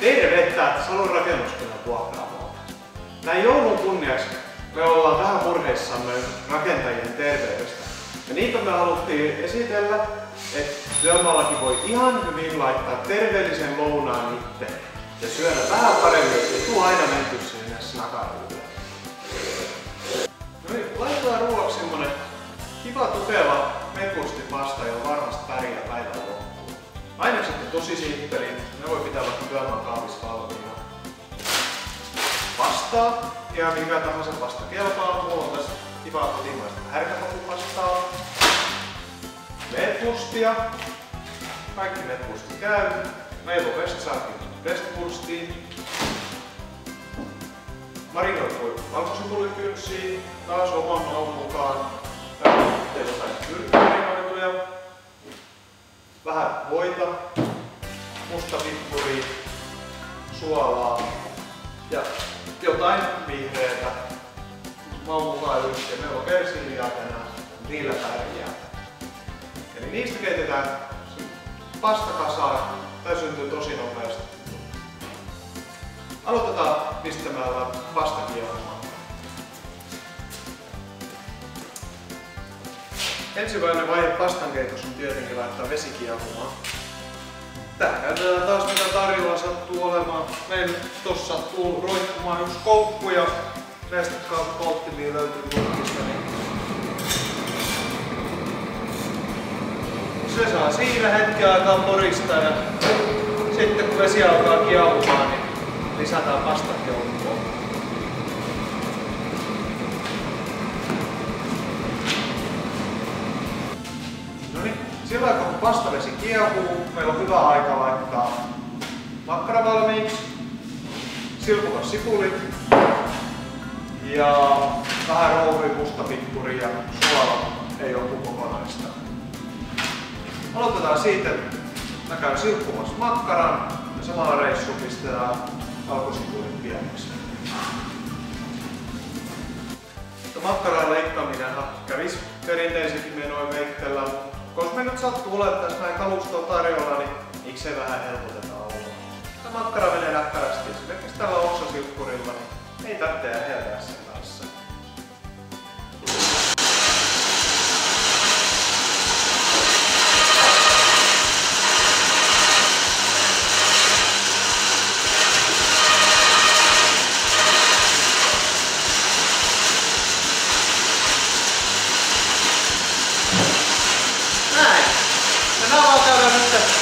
Tervehtää Salon Rakennuskylän vuokraamoon. Näin joulun kunniaksi me ollaan vähän murheissamme rakentajien terveydestä. Ja niinpä me haluttiin esitellä, että työmaallakin voi ihan hyvin laittaa terveellisen lounaan itse ja syödä vähän paremmin, ettei tuu aina menty sinne snakaruulle. No niin, laitetaan ruuaksi semmonen kiva tukeva mekursipasta, jolla varmasti pärjää päivän loppuun. Ainekset on tosi simppelit, ne voi pitää vaikka työmaan kahvissa valmiina. Pastaa, ihan mikä tahansa pasta kelpaa. Mulla on tässä kivaa kotimaista härkäpapupastaa. Meetwurstia. Kaikki meetwursti käy. Meillä on Westsaakin Westwurstiin. Marinoitu valkosipulikynsiä. Taas oman maun mukaan. Täällä on jotain pyrkkimarinoituja. Vähän voita, mustapippuria, suolaa ja jotain vihreätä. Maun mukaan yrttiä. Meillä on persiljaa tänään, niillä pärjää. Eli niistä keitetään pasta kasaan. Tää syntyy tosi nopeasti. Aloitetaan pistämällä pasta kiehumaan. Ensimmäinen vaihe pastankeitossa on tietenkin laittaa vesi kiehumaan. Tää käytetään taas mitä tarjolla sattuu olemaan. Meillä tossa sattuu roikkumaan yksi koukku ja nestekaasupolttimia löytyy nurkista. Se saa siinä hetken aikaa porista ja sitten kun vesi alkaa kiehumaan, niin lisätään pastan joukkoon. Sillä aikaa kun pastavesi kiehuu, meillä on hyvä aika laittaa makkara valmiiksi, silpuka sipulit ja vähän rouvia, mustapippuri ja suola ei ole kokonaista. Aloitetaan siitä, että mä käyn silppumassa makkaran ja samalla reissuun pistetään valkosipulit pieneksi. Makkaran leikkaminenhan kävisi perinteisenkin menoin veittellä. Koska me nyt sattuu olemaan tässä näin kalustoa tarjolla, niin miksei vähän helpoteta olla. Tämä makkara menee näppärästi esimerkiksi tällä oksasilppurilla, niin ei tarvitse äheltää sen kanssa.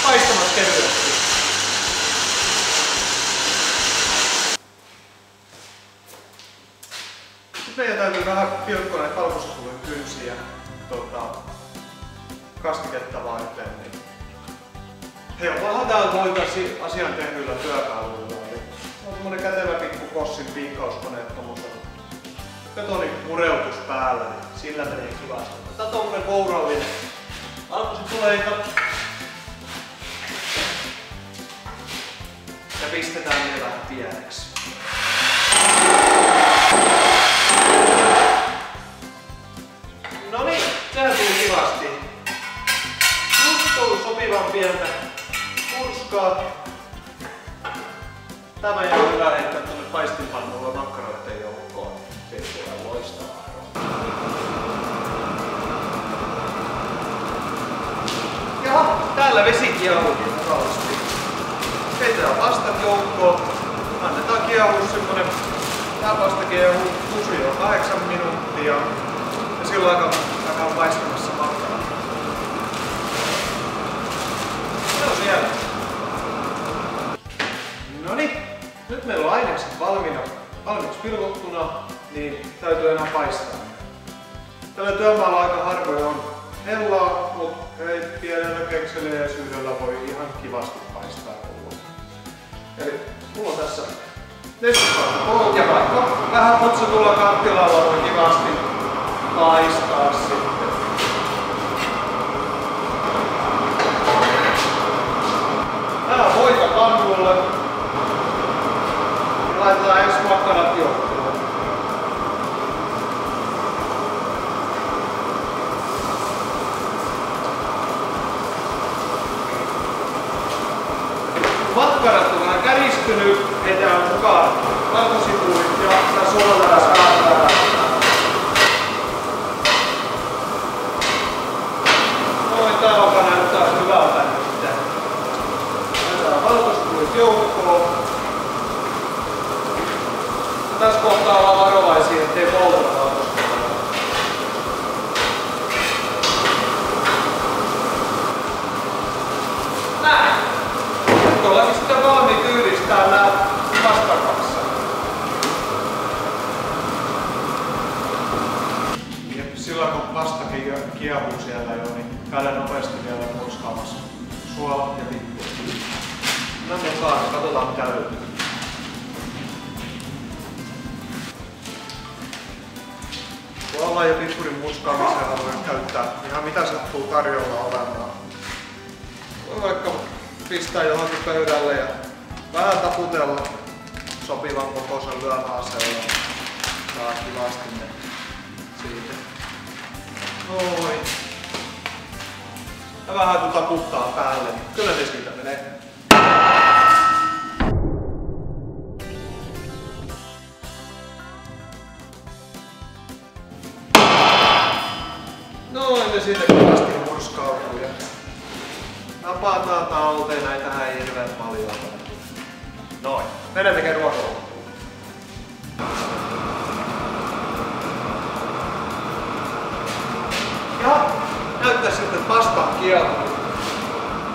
Paistamassa kevyesti. Nyt meidän täytyy vähän pilkkoa näitä valkosipulin kynsiä kastiketta varten. Niin helpollahan täällä voitaisiin asian tehdyllä työkaluilla. On semmonen kätevä pikku Kossin piikkauskone tommosella betonimureutus päällä, niin sillä menee kivasti. Tää on tommonen kourallinen valkosipuleita. Ja pistetään ne vähän pieneksi. Noniin, sehän tuli kivasti. Just ollut sopivan pientä purskaa. Tämä jää hyvä heittää tuonne paistinpannulla makkaroiden joukkoon. Siitä tulee loistavaa. Ja täällä vesi kiehuukin mukavasti. Heitetään pastat joukkoon, annetaan kiehua semmonen, tää pasta kiehuu 6-8 minuuttia ja silloin aikaa paistamassa makkaraa. Se on siellä. Noniin, nyt meillä on ainekset valmiiksi pilkottuna, niin täytyy enää paistaa. Tällä työmaalla aika harvoin on hellaa, mutta ei pienellä kekseliäisyydellä voi ihan kivasti paistaa. Eli mulla on tässä nestekaasupoltti ja vaikka vähän putsatulla kattilalla voi kivasti paistaa sitten. Vähän voita pannulle ja laitetaan ensin makkarat joukkoon. Makkarat on vähän käristy pystynyt vetämään mukaan valkosipulit ja sitä suolaa saattaa. Noin tää alkaa näyttää hyvältä nyt. Laitetaan valkosipulit joukkoon. Tässä kohtaa ollaan varovaisia, ettei polteta valkosipulia. Nyt ollaankin sitten valmiit yhdistää nää vastakassa. Ja silloin kun pasta kiehuu siellä jo, niin käydään nopeasti vielä murskaamassa suola ja pippuri. Mennään mukaan ja katsotaan mitä löytyy. Suola ja pippurin murskaamiseen haluan käyttää ihan mitä sattuu tarjolla olemaan. Voi vaikka pistää johonkin pöydälle ja vähän taputella sopivan kokoisen lyömäaseella. Saa kivasti ne siitä. Noin. Ja vähän kun taputtaa päälle, niin kyllä ne siitä menee. Noin ne siitä kivasti murskautuu. Napataan talteen, näitähän ei hirveän paljon. Noin. Mennään tekemään ruokaa. Ja näyttää siltä, että pasta on kiehunut.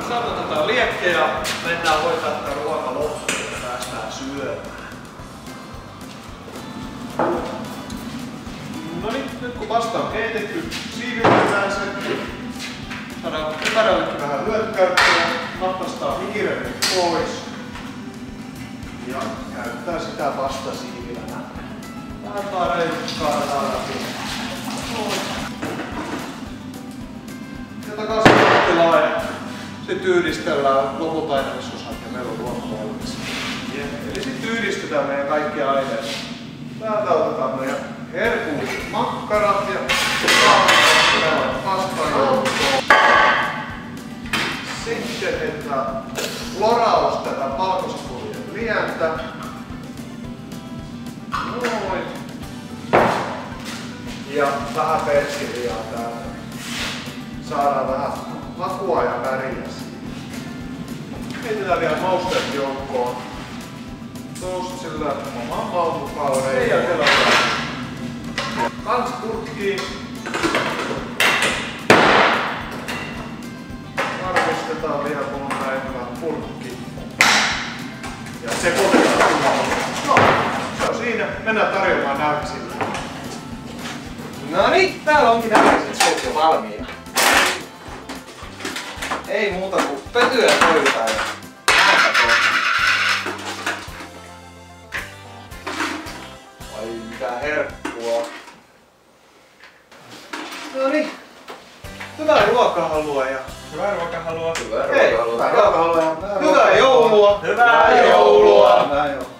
Sammutetaan liekke ja mennään hoitaa tätä ruoka loppuun ja päästään syömään. No niin, nyt kun pasta on keitetty, siivitään sen. Saadaan ympärällekin vähän hyötykäyttöä, napastaa hiiren pois ja käyttää sitä pastasiivilänä. Vähän kaadetaan läpi. Ja takaisin kattilaan ja sitten yhdistellään loput ainesosat ja meillä on ruoka valmis. Eli sitten yhdistetään meidän kaikki aineet. Täältä otetaan meidän herkulliset makkarat ja pastan joukkoon. Sitten heitetään floraustetaan valkosipulien lientä. Noin. Ja vähän persiliaa täällä. Saadaan vähän makua ja väriä siitä. Heitetään vielä mausteet joukkoon. Toastilla oman maun mukaan. Sen jälkeen kans purkkiin. Varmistetaan vielä kun on päivää purkki. Ja sekoitetaan kunnolla. No, se on siinä. Mennään tarjoamaan näyksille. No niin, täällä onkin näköiset suut jo valmiina. Ei muuta kuin pötyä pöytään ja ääntä kohta. Ai mitä herkkua. No niin. Hyvää ruokahalua ja... Hyvää ruokahalua. Hei, hyvää ruokahalua ja... Hyvää joulua. Hyvää joulua. Hyvää joulua.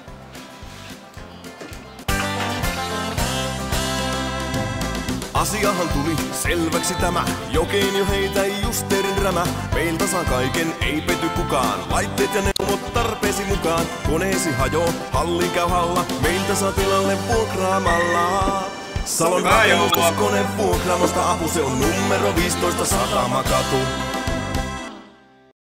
Asiahan tuli selväksi tämä, jokeen jo heitä justeerin rämä. Meiltä saa kaiken, ei pety kukaan, laitteet ja neuvot tarpeesi mukaan. Koneesi hajoo, hallin käy halla, meiltä saa tilalle vuokraamalla. Salon rakennuskonevuokraamosta apu, se on numero 15 Satamakatu.